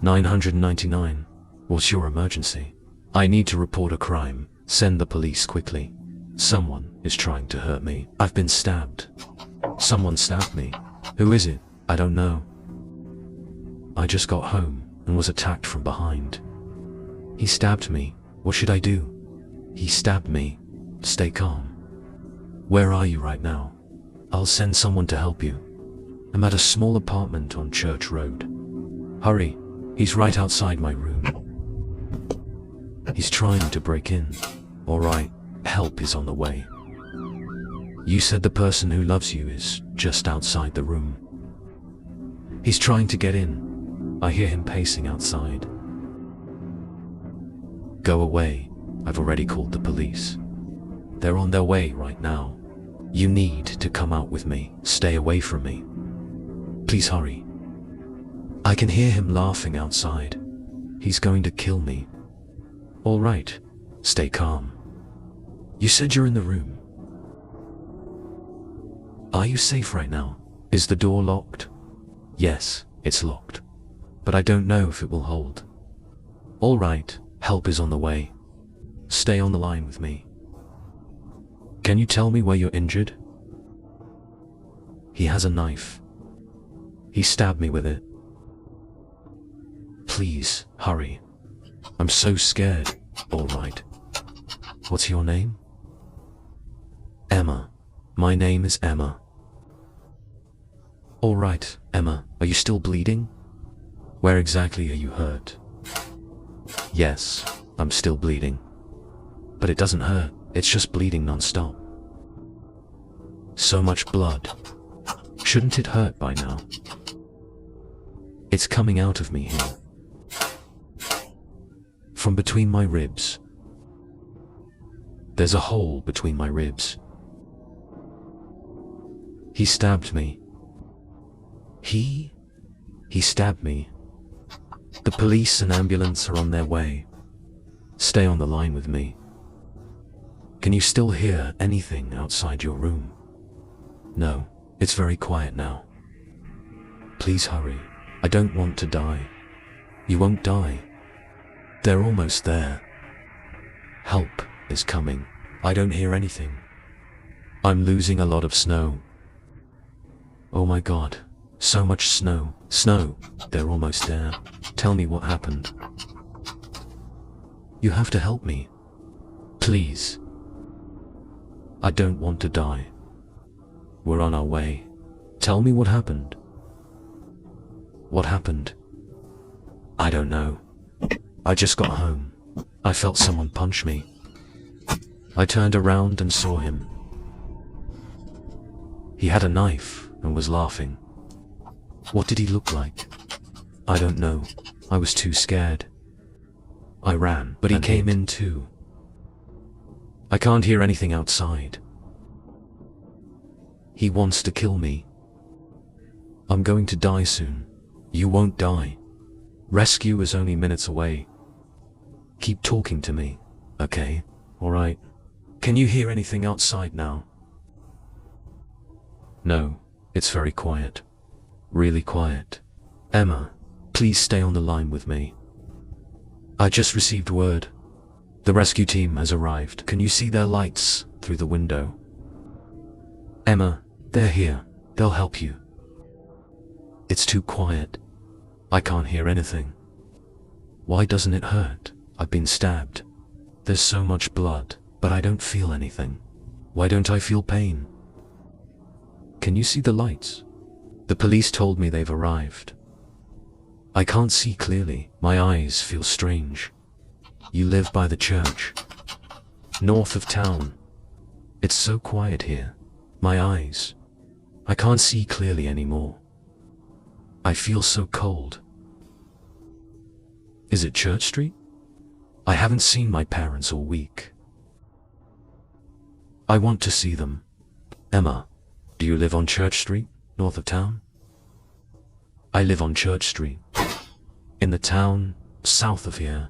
999. What's your emergency? I need to report a crime. Send the police quickly. Someone is trying to hurt me. I've been stabbed. Someone stabbed me. Who is it? I don't know. I just got home and was attacked from behind. He stabbed me. What should I do? He stabbed me. Stay calm. Where are you right now? I'll send someone to help you. I'm at a small apartment on Church Road. Hurry, he's right outside my room. He's trying to break in. Alright, help is on the way. You said the person who loves you is just outside the room. He's trying to get in. I hear him pacing outside. Go away. I've already called the police. They're on their way right now. You need to come out with me. Stay away from me. Please hurry. I can hear him laughing outside. He's going to kill me. All right. Stay calm. You said you're in the room. Are you safe right now? Is the door locked? Yes, it's locked. But I don't know if it will hold. All right. Help is on the way. Stay on the line with me. Can you tell me where you're injured? He has a knife. He stabbed me with it. Please, hurry. I'm so scared. All right. What's your name? Emma. My name is Emma. All right, Emma, are you still bleeding? Where exactly are you hurt? Yes, I'm still bleeding. But it doesn't hurt, it's just bleeding non-stop. So much blood. Shouldn't it hurt by now? It's coming out of me here. From between my ribs. There's a hole between my ribs. He stabbed me. He stabbed me. The police and ambulance are on their way. Stay on the line with me. Can you still hear anything outside your room? No, it's very quiet now. Please hurry. I don't want to die. You won't die. They're almost there. Help is coming. I don't hear anything. I'm losing a lot of snow. Oh my God, so much snow. Snow, they're almost there. Tell me what happened. You have to help me. Please. I don't want to die. We're on our way. Tell me what happened. What happened? I don't know. I just got home. I felt someone punch me. I turned around and saw him. He had a knife and was laughing. What did he look like? I don't know. I was too scared. I ran, but he came in too. I can't hear anything outside. He wants to kill me. I'm going to die soon. You won't die. Rescue is only minutes away. Keep talking to me, okay? Alright. Can you hear anything outside now? No, it's very quiet. Really quiet. Emma, please stay on the line with me. I just received word. The rescue team has arrived. Can you see their lights through the window? Emma, they're here. They'll help you. It's too quiet. I can't hear anything. Why doesn't it hurt? I've been stabbed. There's so much blood, but I don't feel anything. Why don't I feel pain? Can you see the lights? The police told me they've arrived. I can't see clearly. My eyes feel strange. You live by the church. North of town. It's so quiet here. My eyes. I can't see clearly anymore. I feel so cold. Is it Church Street? I haven't seen my parents all week. I want to see them. Emma, do you live on Church Street, north of town? I live on Church Street. In the town, south of here.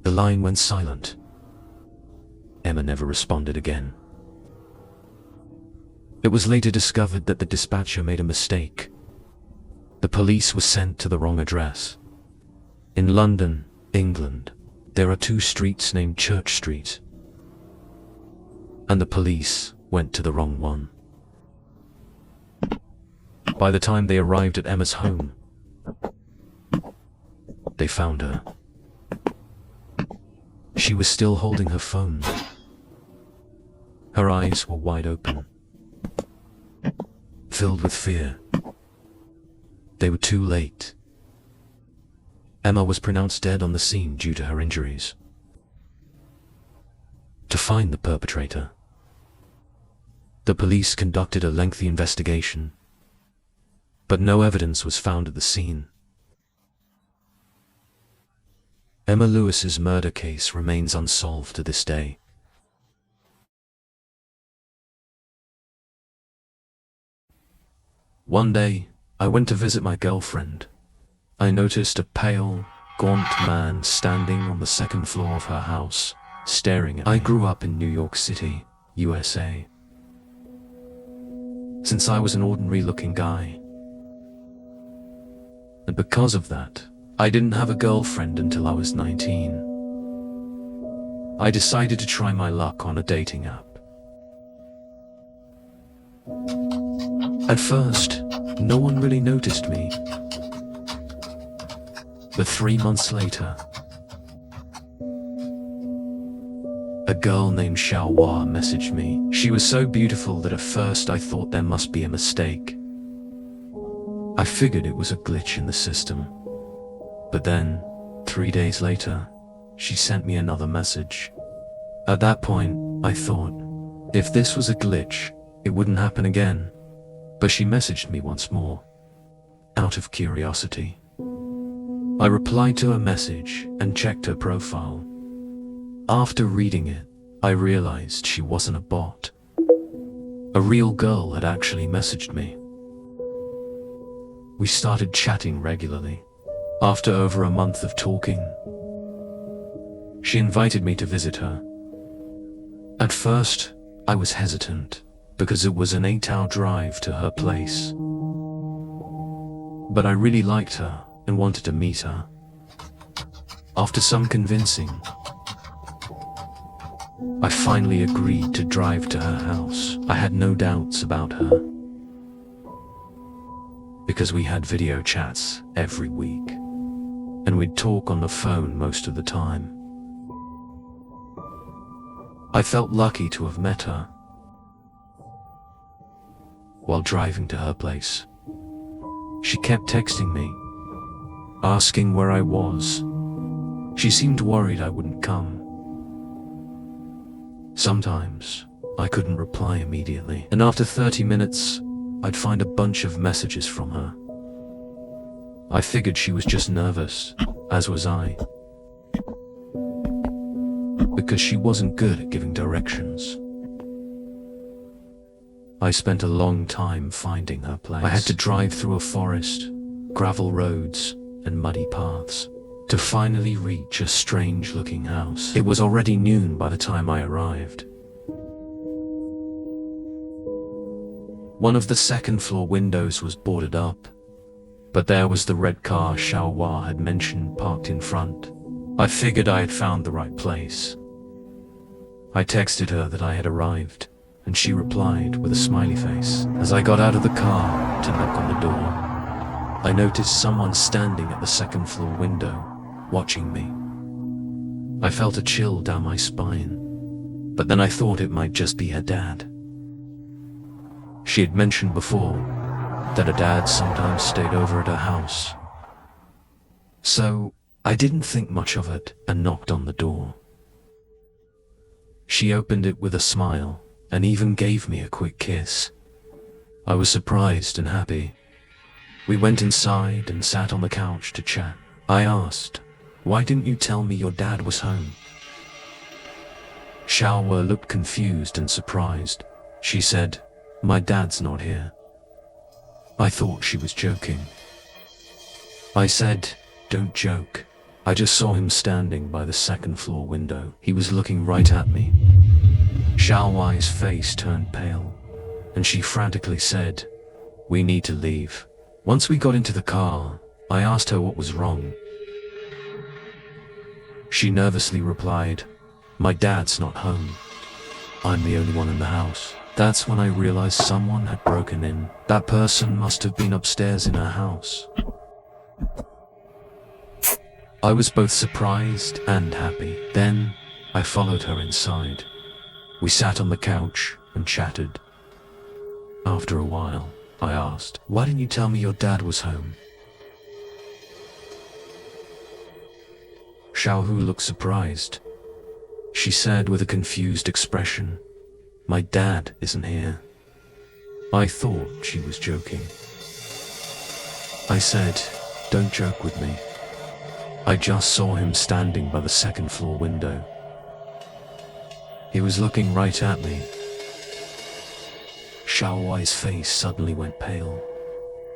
The line went silent. Emma never responded again. It was later discovered that the dispatcher made a mistake. The police were sent to the wrong address. In London, England, there are 2 streets named Church Street, and the police went to the wrong one. By the time they arrived at Emma's home, they found her. She was still holding her phone. Her eyes were wide open, filled with fear. They were too late. Emma was pronounced dead on the scene due to her injuries. To find the perpetrator, the police conducted a lengthy investigation, but no evidence was found at the scene. Emma Lewis's murder case remains unsolved to this day. One day, I went to visit my girlfriend. I noticed a pale, gaunt man standing on the 2nd floor of her house, staring at me. I grew up in New York City, USA. Since I was an ordinary-looking guy, and because of that, I didn't have a girlfriend until I was 19. I decided to try my luck on a dating app. At first, no one really noticed me. But 3 months later, a girl named Xiaohua messaged me. She was so beautiful that at first I thought there must be a mistake. I figured it was a glitch in the system. But then, 3 days later, she sent me another message. At that point, I thought, if this was a glitch, it wouldn't happen again. But she messaged me once more, out of curiosity. I replied to her message and checked her profile. After reading it, I realized she wasn't a bot. A real girl had actually messaged me. We started chatting regularly. After over a month of talking, she invited me to visit her. At first, I was hesitant, because it was an 8-hour drive to her place. But I really liked her and wanted to meet her. After some convincing, I finally agreed to drive to her house. I had no doubts about her, because we had video chats every week, and we'd talk on the phone most of the time. I felt lucky to have met her. While driving to her place, she kept texting me, asking where I was. She seemed worried I wouldn't come. Sometimes, I couldn't reply immediately, and after 30 minutes, I'd find a bunch of messages from her. I figured she was just nervous, as was I, because she wasn't good at giving directions. I spent a long time finding her place. I had to drive through a forest, gravel roads, and muddy paths to finally reach a strange-looking house. It was already noon by the time I arrived. One of the 2nd-floor windows was boarded up, but there was the red car Xiaohua had mentioned parked in front. I figured I had found the right place. I texted her that I had arrived, and she replied with a smiley face. As I got out of the car to knock on the door, I noticed someone standing at the 2nd-floor window, watching me. I felt a chill down my spine, but then I thought it might just be her dad. She had mentioned before that her dad sometimes stayed over at her house. So I didn't think much of it and knocked on the door. She opened it with a smile and even gave me a quick kiss. I was surprised and happy. We went inside and sat on the couch to chat. I asked, "Why didn't you tell me your dad was home?" Xiaohua looked confused and surprised. She said, "My dad's not here." I thought she was joking. I said, "Don't joke. I just saw him standing by the 2nd-floor window. He was looking right at me." Xiaohua's face turned pale. and she frantically said, "We need to leave." Once we got into the car, I asked her what was wrong. She nervously replied, "My dad's not home. I'm the only one in the house." That's when I realized someone had broken in. That person must have been upstairs in her house. I was both surprised and happy. Then, I followed her inside. We sat on the couch and chatted. After a while, I asked, "Why didn't you tell me your dad was home?" Xiaohu looked surprised. She said with a confused expression, "My dad isn't here." I thought she was joking. I said, "Don't joke with me. I just saw him standing by the second floor window. He was looking right at me." Xiaowai's face suddenly went pale,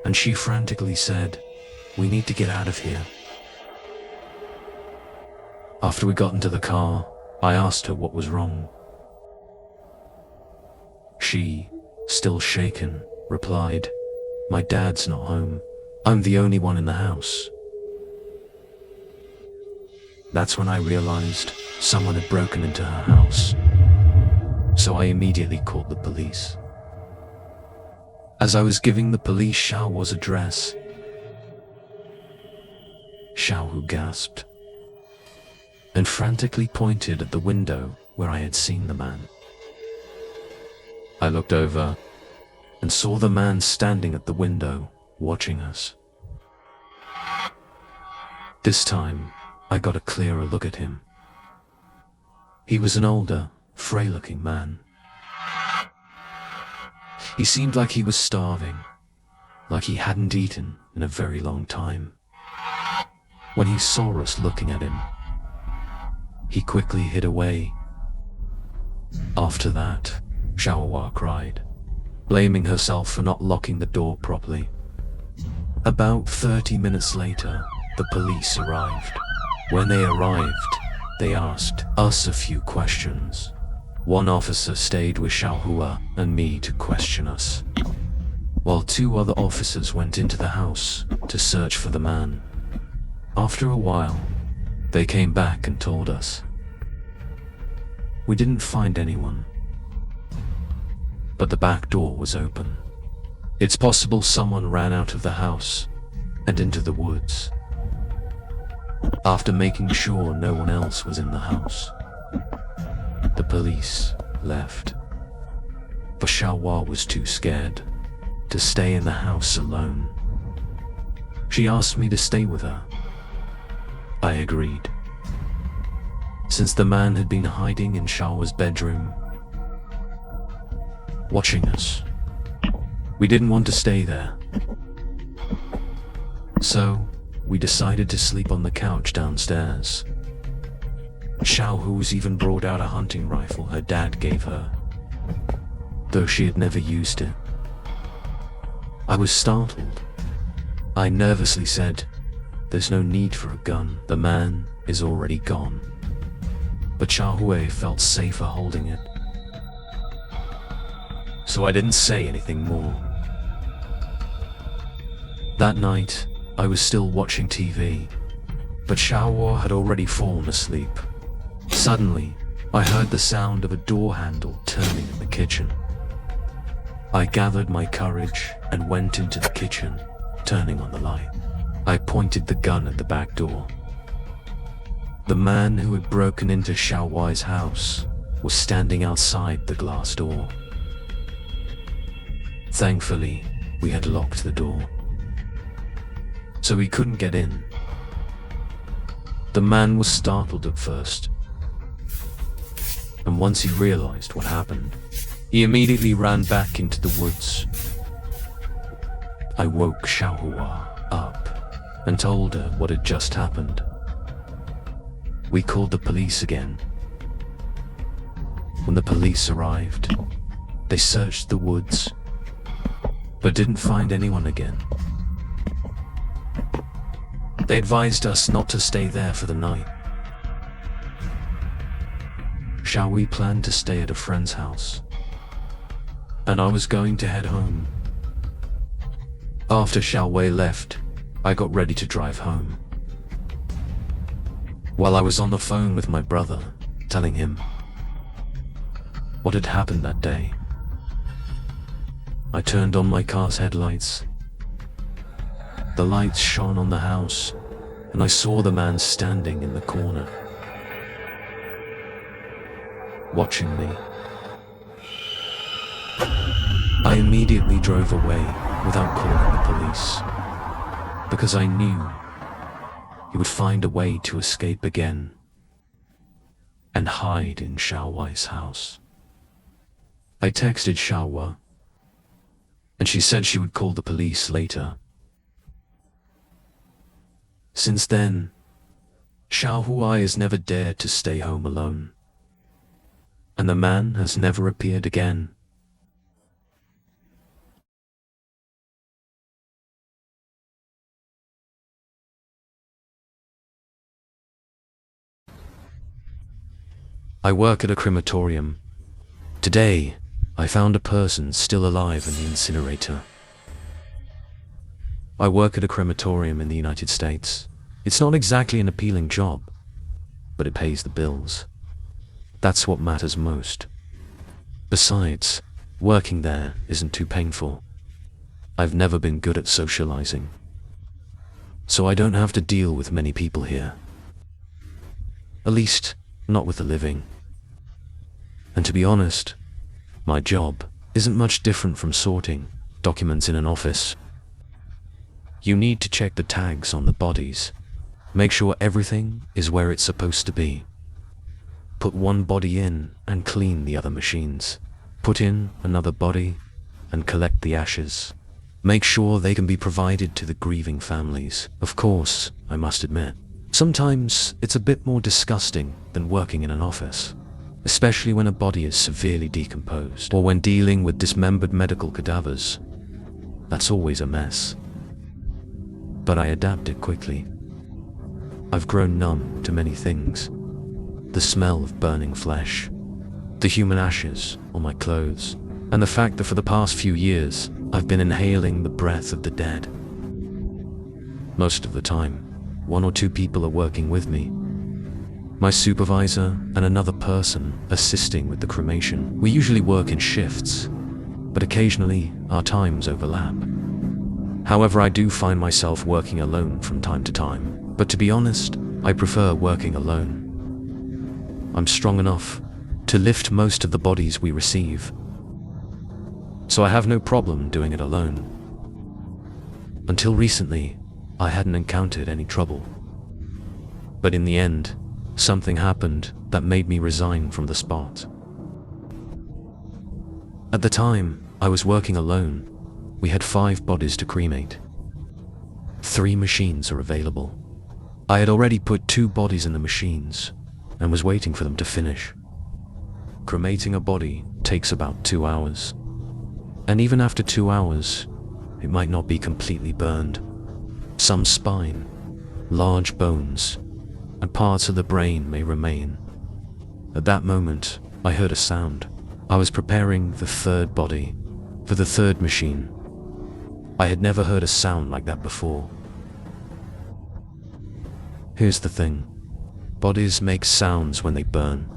and she frantically said, "We need to get out of here." After we got into the car, I asked her what was wrong. She, still shaken, replied, "My dad's not home. I'm the only one in the house." That's when I realized someone had broken into her house. So I immediately called the police. As I was giving the police Xiaohu's address, Xiaohu gasped and frantically pointed at the window where I had seen the man. I looked over and saw the man standing at the window, watching us. This time, I got a clearer look at him. He was an older, frail-looking man. He seemed like he was starving, like he hadn't eaten in a very long time. When he saw us looking at him, he quickly hid away. After that, Xiaohua cried, blaming herself for not locking the door properly. About 30 minutes later, the police arrived. When they arrived, they asked us a few questions. One officer stayed with Xiaohua and me to question us, while 2 other officers went into the house to search for the man. After a while, they came back and told us. We didn't find anyone, but the back door was open. It's possible someone ran out of the house and into the woods. After making sure no one else was in the house, the police left. But Xiaohua was too scared to stay in the house alone. She asked me to stay with her. I agreed. Since the man had been hiding in Xiaohua's bedroom, watching us, we didn't want to stay there. So, we decided to sleep on the couch downstairs. Xiaohu's even brought out a hunting rifle her dad gave her, though she had never used it. I was startled. I nervously said, "There's no need for a gun. The man is already gone." But Xiaohu felt safer holding it. So I didn't say anything more. That night, I was still watching TV, but Xiaohua had already fallen asleep. Suddenly, I heard the sound of a door handle turning in the kitchen. I gathered my courage and went into the kitchen, turning on the light. I pointed the gun at the back door. The man who had broken into Xiaohua's house was standing outside the glass door. Thankfully, we had locked the door, so he couldn't get in. The man was startled at first, and once he realized what happened, he immediately ran back into the woods. I woke Xiaohua up and told her what had just happened. We called the police again. When the police arrived, they searched the woods, but didn't find anyone again. They advised us not to stay there for the night. Shall we plan to stay at a friend's house? and I was going to head home. After Xiaowei left, I got ready to drive home. While I was on the phone with my brother, telling him what had happened that day, I turned on my car's headlights. The lights shone on the house, and I saw the man standing in the corner, watching me. I immediately drove away without calling the police, because I knew he would find a way to escape again and hide in Xiaowei's house. I texted Xiaowei, and she said she would call the police later. Since then, Xiaowei has never dared to stay home alone, and the man has never appeared again. I work at a crematorium. Today, I found a person still alive in the incinerator. I work at a crematorium in the United States. It's not exactly an appealing job, but it pays the bills. That's what matters most. Besides, working there isn't too painful. I've never been good at socializing, so I don't have to deal with many people here. At least, not with the living. And to be honest, my job isn't much different from sorting documents in an office. You need to check the tags on the bodies, make sure everything is where it's supposed to be. Put one body in and clean the other machines. Put in another body and collect the ashes. Make sure they can be provided to the grieving families. Of course, I must admit, sometimes it's a bit more disgusting than working in an office, especially when a body is severely decomposed, or when dealing with dismembered medical cadavers. That's always a mess. But I adapted quickly. I've grown numb to many things. The smell of burning flesh, the human ashes on my clothes, and the fact that for the past few years, I've been inhaling the breath of the dead. Most of the time, 1 or 2 people are working with me. My supervisor and another person assisting with the cremation. We usually work in shifts, but occasionally our times overlap. However, I do find myself working alone from time to time, but to be honest, I prefer working alone. I'm strong enough to lift most of the bodies we receive, so I have no problem doing it alone. Until recently, I hadn't encountered any trouble. But in the end, something happened that made me resign from the spot. At the time, I was working alone. We had 5 bodies to cremate. 3 machines are available. I had already put 2 bodies in the machines and was waiting for them to finish. Cremating a body takes about 2 hours. And even after 2 hours, it might not be completely burned. Some spine, large bones, and parts of the brain may remain. At that moment, I heard a sound. I was preparing the 3rd body for the 3rd machine. I had never heard a sound like that before. Here's the thing. Bodies make sounds when they burn.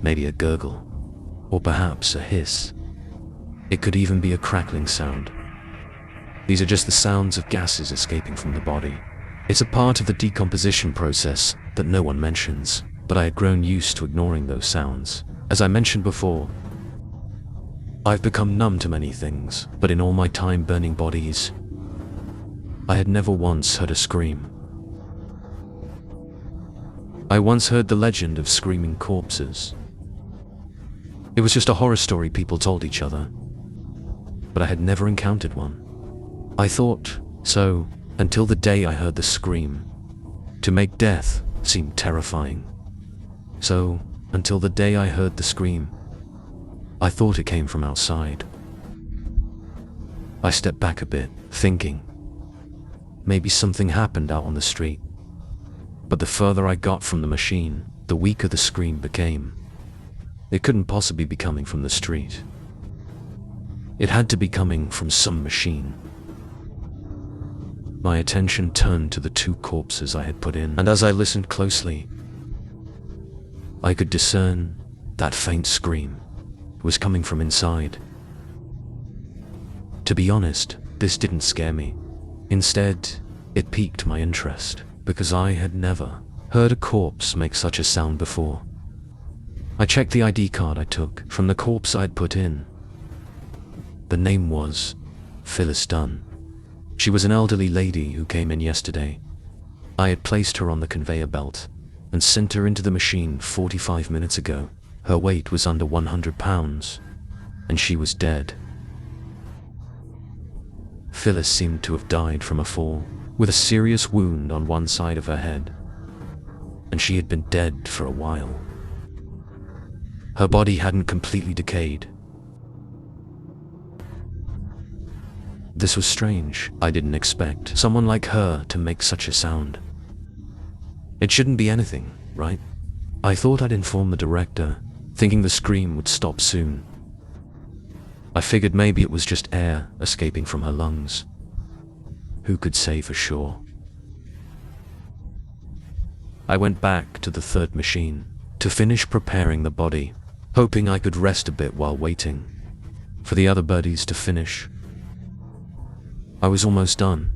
Maybe a gurgle, or perhaps a hiss. It could even be a crackling sound. These are just the sounds of gases escaping from the body. It's a part of the decomposition process that no one mentions, but I had grown used to ignoring those sounds. As I mentioned before, I've become numb to many things, but in all my time burning bodies, I had never once heard a scream. I once heard the legend of screaming corpses. It was just a horror story people told each other, but I had never encountered one. I thought so until the day I heard the scream. To make death seem terrifying. So until the day I heard the scream, I thought it came from outside. I stepped back a bit, thinking maybe something happened out on the street. But the further I got from the machine, the weaker the scream became. It couldn't possibly be coming from the street. It had to be coming from some machine. My attention turned to the two corpses I had put in, and as I listened closely, I could discern that faint scream was coming from inside. To be honest, this didn't scare me. Instead, it piqued my interest, because I had never heard a corpse make such a sound before. I checked the ID card I took from the corpse I'd put in. The name was Phyllis Dunn. She was an elderly lady who came in yesterday. I had placed her on the conveyor belt and sent her into the machine 45 minutes ago. Her weight was under 100 pounds, and she was dead. Phyllis seemed to have died from a fall, with a serious wound on one side of her head, and she had been dead for a while. Her body hadn't completely decayed. This was strange. I didn't expect someone like her to make such a sound. It shouldn't be anything, right? I thought I'd inform the director, thinking the scream would stop soon. I figured maybe it was just air escaping from her lungs. Who could say for sure? I went back to the third machine to finish preparing the body, hoping I could rest a bit while waiting for the other bodies to finish. I was almost done.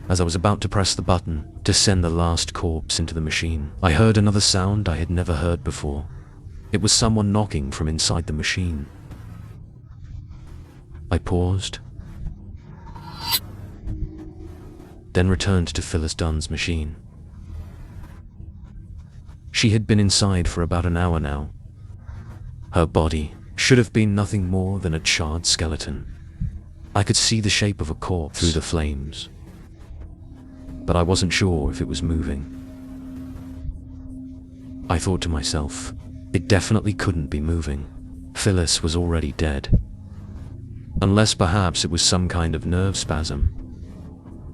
As I was about to press the button to send the last corpse into the machine, I heard another sound I had never heard before. It was someone knocking from inside the machine. I paused, then returned to Phyllis Dunn's machine. She had been inside for about an hour now. Her body should have been nothing more than a charred skeleton. I could see the shape of a corpse through the flames, but I wasn't sure if it was moving. I thought to myself, it definitely couldn't be moving. Phyllis was already dead. Unless perhaps it was some kind of nerve spasm,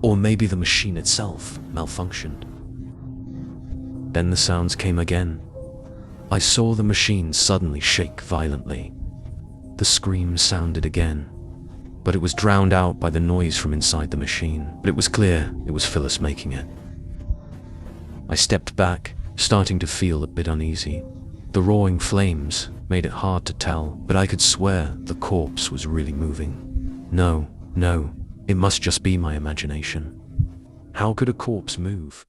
or maybe the machine itself malfunctioned. Then the sounds came again. I saw the machine suddenly shake violently. The scream sounded again, but it was drowned out by the noise from inside the machine. But it was clear it was Phyllis making it. I stepped back, starting to feel a bit uneasy. The roaring flames made it hard to tell, but I could swear the corpse was really moving. No, it must just be my imagination. How could a corpse move?